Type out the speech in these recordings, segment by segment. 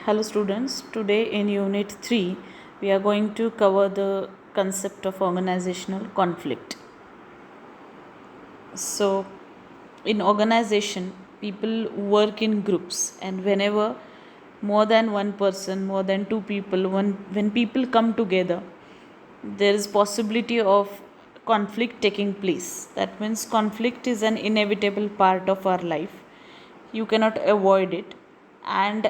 Hello students, today in unit 3 we are going to cover the concept of organizational conflict. So in organization people work in groups, and whenever more than one person, more than two people, when people come together, there is possibility of conflict taking place. That means conflict is an inevitable part of our life. You cannot avoid it. And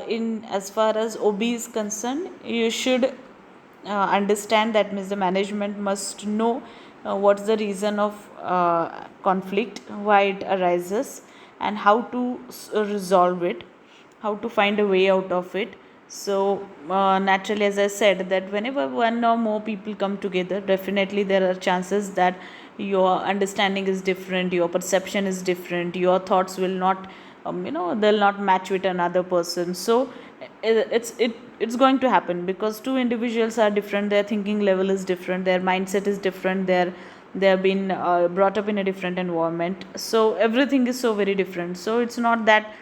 in as far as OB is concerned, you should understand, that means the management must know what's the reason of conflict, why it arises, and how to resolve it, how to find a way out of it. So naturally, as I said, that whenever one or more people come together, definitely there are chances that your understanding is different, your perception is different, your thoughts will not they'll not match with another person. So it's going to happen because two individuals are different, their thinking level is different, their mindset is different, they're been brought up in a different environment, so everything is so very different. So it's not that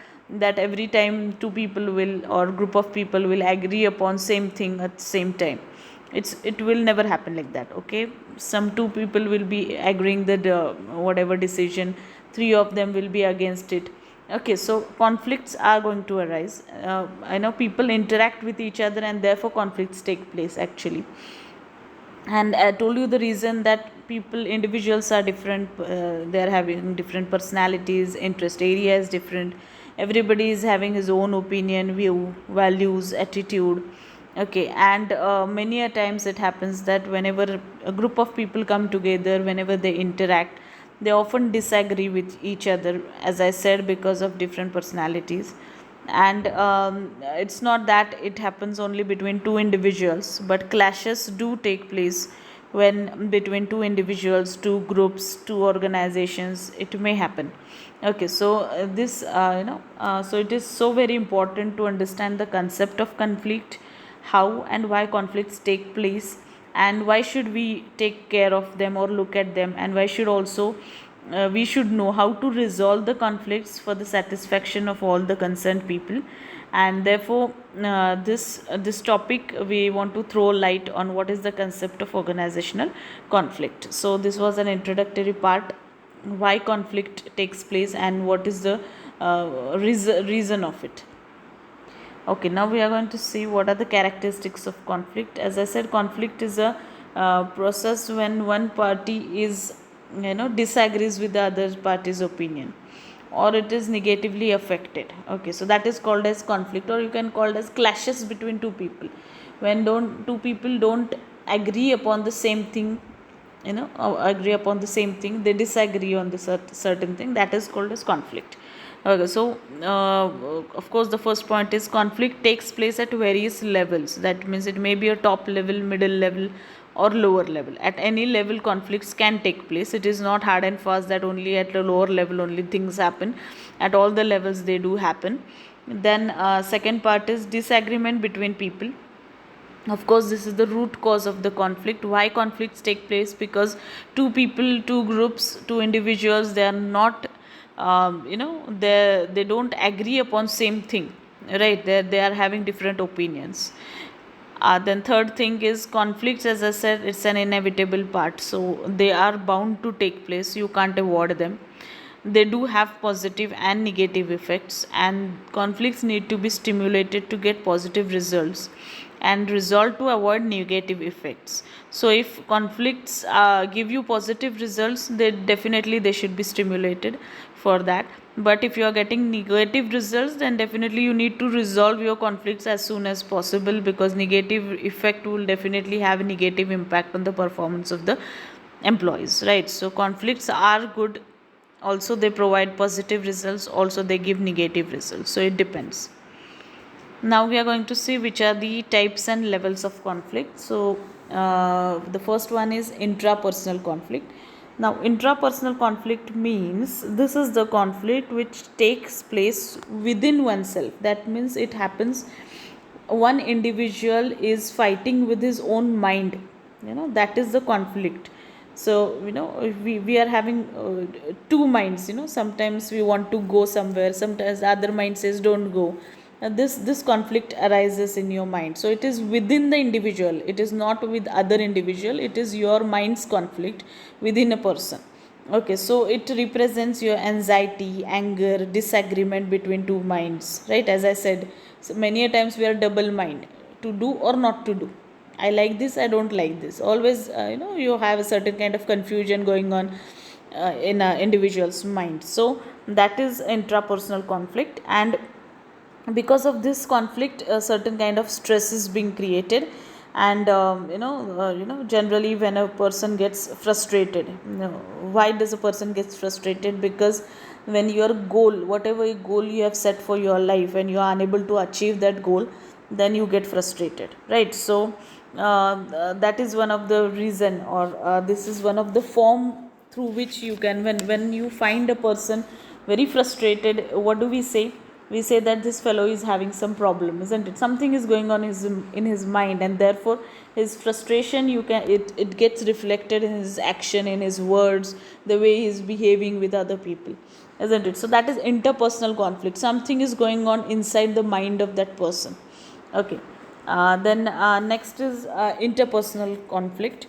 every time two people will, or group of people will agree upon same thing at the same time. It will never happen like that. Okay, some two people will be agreeing that whatever decision, three of them will be against it. Okay, so conflicts are going to arise. I know people interact with each other, and therefore conflicts take place actually. And I told you the reason, that people, individuals are different, they are having different personalities, interest area is different, everybody is having his own opinion, view, values, attitude. Okay, and many a times it happens that whenever a group of people come together, whenever they interact, they often disagree with each other, as I said, because of different personalities. And it's not that it happens only between two individuals, but clashes do take place when between two individuals, two groups, two organizations, it may happen. Okay, so this so it is so very important to understand the concept of conflict, how and why conflicts take place, and why should we take care of them or look at them, and why should also we should know how to resolve the conflicts for the satisfaction of all the concerned people. And therefore this topic, we want to throw light on what is the concept of organizational conflict. So this was an introductory part, why conflict takes place and what is the reason of it. Okay, now we are going to see what are the characteristics of conflict. As I said, conflict is a process when one party is, disagrees with the other party's opinion, or it is negatively affected. Okay, so that is called as conflict, or you can call it as clashes between two people. When don't two people don't agree upon the same thing, agree upon the same thing, they disagree on the certain thing, that is called as conflict. Okay, so of course the first point is conflict takes place at various levels. That means it may be a top level, middle level, or lower level. At any level conflicts can take place. It is not hard and fast that only at the lower level only things happen. At all the levels they do happen. Then second part is disagreement between people. Of course this is the root cause of the conflict. Why conflicts take place? Because two people, two groups, two individuals, they are not they don't agree upon same thing, right? They are having different opinions. Then third thing is conflicts, as I said, it's an inevitable part, so they are bound to take place, you can't avoid them. They do have positive and negative effects, and conflicts need to be stimulated to get positive results and resolved to avoid negative effects. So if conflicts give you positive results, they definitely they should be stimulated for that. But if you are getting negative results, then definitely you need to resolve your conflicts as soon as possible, because negative effect will definitely have a negative impact on the performance of the employees, right? So conflicts are good, also they provide positive results, also they give negative results, so it depends. Now we are going to see which are the types and levels of conflict. So the first one is intrapersonal conflict. Now intrapersonal conflict means this is the conflict which takes place within oneself. That means it happens, one individual is fighting with his own mind, that is the conflict. So we are having two minds. Sometimes we want to go somewhere, sometimes the other mind says don't go. this conflict arises in your mind. So it is within the individual, it is not with other individual, it is your mind's conflict within a person. Okay, so it represents your anxiety, anger, disagreement between two minds, right? As I said, so many a times we are double mind, to do or not to do. I like this, I don't like this. Always, you have a certain kind of confusion going on in an individual's mind. So that is intrapersonal conflict, and because of this conflict, a certain kind of stress is being created. And generally when a person gets frustrated, why does a person gets frustrated? Because when your goal, whatever goal you have set for your life, when you are unable to achieve that goal, then you get frustrated, right? So that is one of the reason, or this is one of the form through which you can, when you find a person very frustrated, what do we say? We say that this fellow is having some problem, isn't it? Something is going on in his mind, and therefore his frustration, it gets reflected in his action, in his words, the way he is behaving with other people, isn't it? So that is interpersonal conflict. Something is going on inside the mind of that person. Okay. Then next is interpersonal conflict.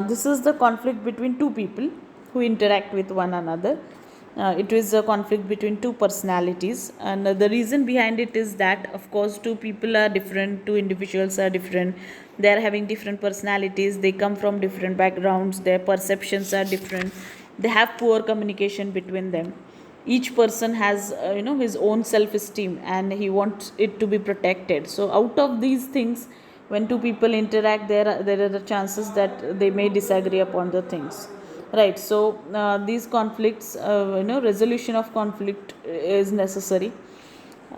This is the conflict between two people who interact with one another. It is a conflict between two personalities, and the reason behind it is that, of course, two people are different, two individuals are different, they are having different personalities, they come from different backgrounds, their perceptions are different, they have poor communication between them. Each person has his own self esteem, and he wants it to be protected. So out of these things, when two people interact, there are the chances that they may disagree upon the things, right? So these conflicts, resolution of conflict is necessary.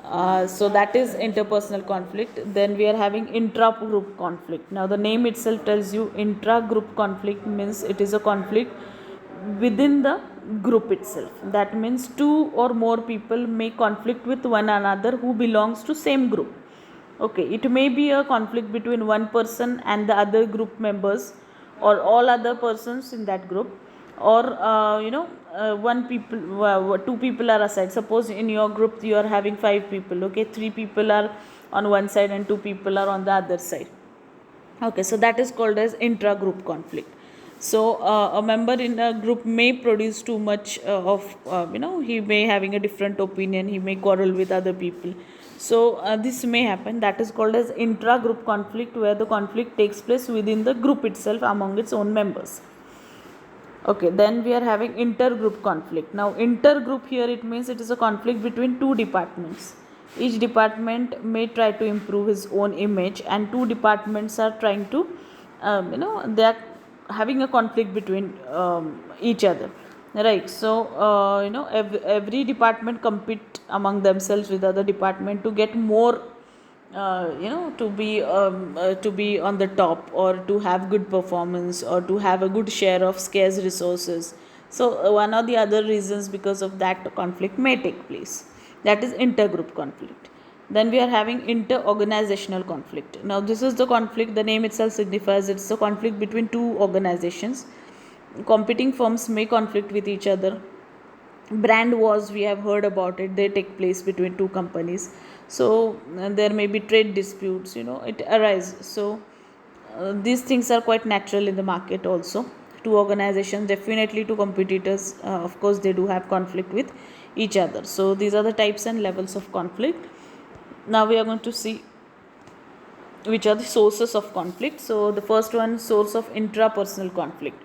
So that is interpersonal conflict. Then we are having intra-group conflict. Now the name itself tells you, intra-group conflict means it is a conflict within the group itself. That means two or more people may conflict with one another who belongs to same group. Okay, it may be a conflict between one person and the other group members, or all other persons in that group, or two people are aside. Suppose in your group you are having 5 people. Okay, 3 people are on one side and 2 people are on the other side. Okay, so that is called as intra-group conflict. So a member in a group may produce too much he may having a different opinion, he may quarrel with other people. So this may happen. That is called as intra-group conflict, where the conflict takes place within the group itself among its own members. Okay, then we are having intergroup conflict. Now intergroup here, it means it is a conflict between two departments. Each department may try to improve his own image, and two departments are trying to they are having a conflict between each other, right? So every department compete among themselves with other department to get more, to be on the top, or to have good performance, or to have a good share of scarce resources. So one or the other reasons, because of that conflict may take place. That is intergroup conflict. Then we are having inter-organizational conflict. Now this is the conflict, the name itself signifies it's a conflict between two organizations. Competing firms may conflict with each other. Brand wars, we have heard about it, they take place between two companies. So there may be trade disputes, it arises. So these things are quite natural in the market also. Two organizations, definitely two competitors, of course they do have conflict with each other. So these are the types and levels of conflict. Now we are going to see which are the sources of conflict. So the first one, source of intrapersonal conflict.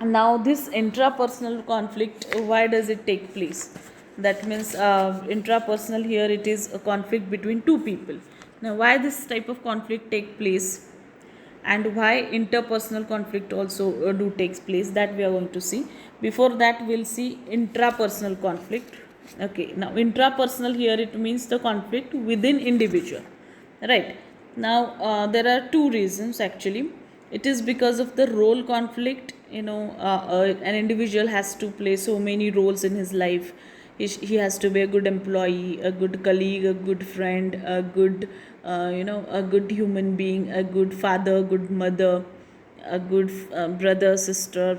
Now this intrapersonal conflict, why does it take place? That means intrapersonal, here it is a conflict between two people. Now why this type of conflict take place, and why interpersonal conflict also do takes place, that we are going to see. Before that, we'll see intrapersonal conflict. Okay, now intrapersonal, here it means the conflict within individual, right? Now there are two reasons actually. It is because of the role conflict. An individual has to play so many roles in his life. He has to be a good employee, a good colleague, a good friend, a good a good human being, a good father, good mother, a good brother, sister,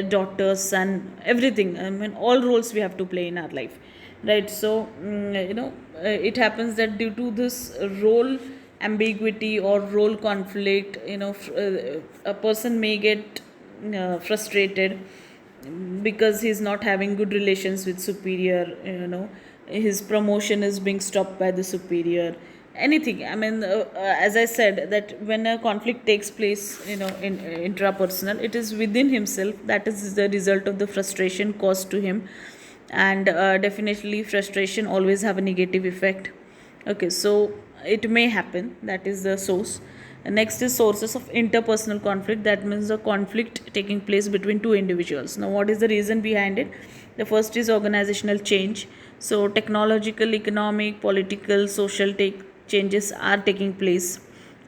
daughter, son, everything. I mean, all roles we have to play in our life. right? So it happens that due to this role ambiguity or role conflict, a person may get frustrated because he's not having good relations with superior, his promotion is being stopped by the superior, anything. I mean, as I said, that when a conflict takes place, in intrapersonal, it is within himself, that is the result of the frustration caused to him. And definitely frustration always have a negative effect. Okay, so it may happen, that is the source. Next is sources of interpersonal conflict. That means the conflict taking place between two individuals. Now, what is the reason behind it? The first is organizational change. So technological, economic, political, social changes are taking place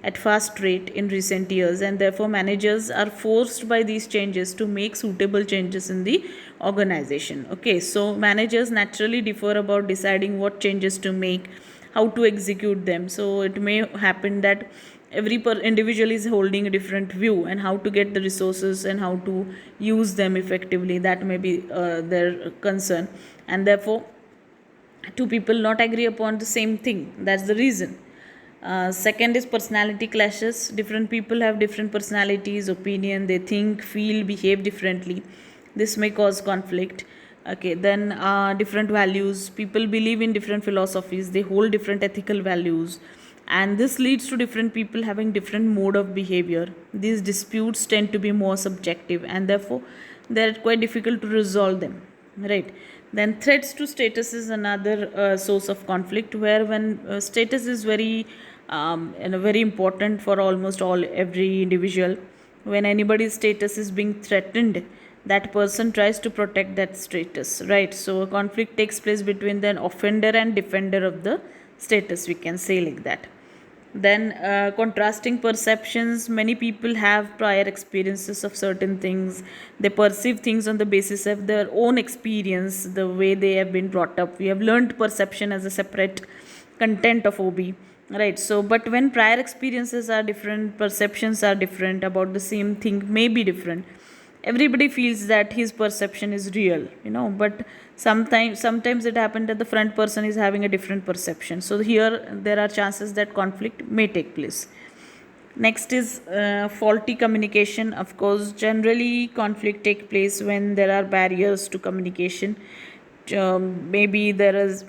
at fast rate in recent years, and therefore managers are forced by these changes to make suitable changes in the organization. Okay, so managers naturally differ about deciding what changes to make, how to execute them. So it may happen that every individual is holding a different view, and how to get the resources and how to use them effectively, that may be their concern. And therefore two people not agree upon the same thing, that's the reason. Second is personality clashes. Different people have different personalities, opinion, they think, feel, behave differently. This may cause conflict. Okay, then different values. People believe in different philosophies, they hold different ethical values, and this leads to different people having different mode of behavior. These disputes tend to be more subjective, and therefore they're quite difficult to resolve them, right? Then threats to status is another source of conflict, where when status is very very important for almost all every individual. When anybody's status is being threatened, that person tries to protect that status, right? So a conflict takes place between the offender and defender of the status, we can say like that. Then contrasting perceptions. Many people have prior experiences of certain things. They perceive things on the basis of their own experience, the way they have been brought up. We have learned perception as a separate content of OB, right? So but when prior experiences are different, perceptions are different about the same thing may be different, everybody feels that his perception is real, but sometimes it happens that the front person is having a different perception. So here there are chances that conflict may take place. Next is faulty communication. Of course, generally conflict take place when there are barriers to communication. Maybe there is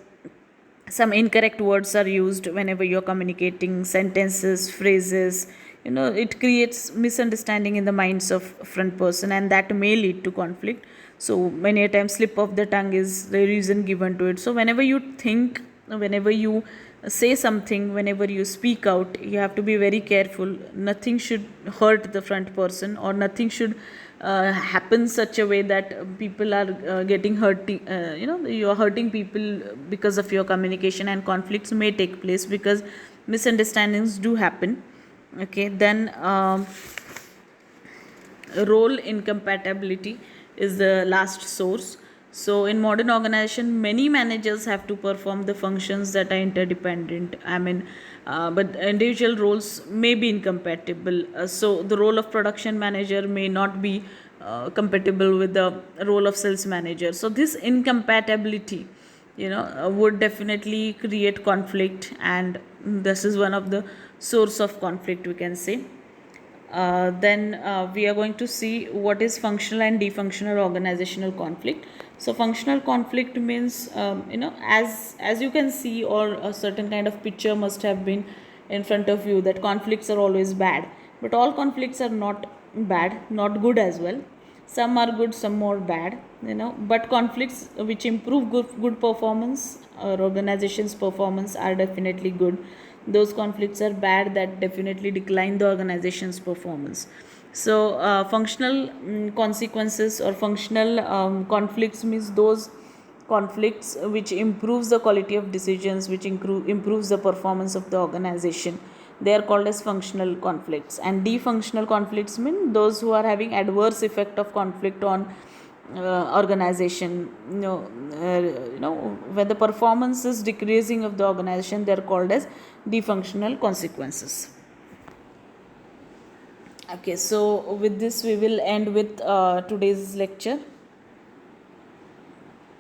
some incorrect words are used whenever you're communicating, sentences, phrases. It creates misunderstanding in the minds of front person, and that may lead to conflict. So many a time slip of the tongue is the reason given to it. So whenever you think, whenever you say something, whenever you speak out, you have to be very careful. Nothing should hurt the front person, or nothing should happen such a way that people are getting hurting, you are hurting people because of your communication, and conflicts may take place because misunderstandings do happen. Okay, then role incompatibility is the last source. So in modern organization, many managers have to perform the functions that are interdependent. I mean, but individual roles may be incompatible. So the role of production manager may not be compatible with the role of sales manager. So this incompatibility, would definitely create conflict, and this is one of the source of conflict, we can say. Then we are going to see what is functional and defunctional organizational conflict. So functional conflict means, as you can see, or a certain kind of picture must have been in front of you, that conflicts are always bad, but all conflicts are not bad, not good as well. Some are good, some more bad, but conflicts which improve good performance or organization's performance are definitely good. Those conflicts are bad that definitely decline the organization's performance. So functional consequences or functional conflicts means those conflicts which improves the quality of decisions, which improves the performance of the organization. They are called as functional conflicts. And defunctional conflicts mean those who are having adverse effect of conflict on organization. When the performance is decreasing of the organization, they are called as defunctional consequences. Okay, so with this we will end with today's lecture.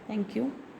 Thank you.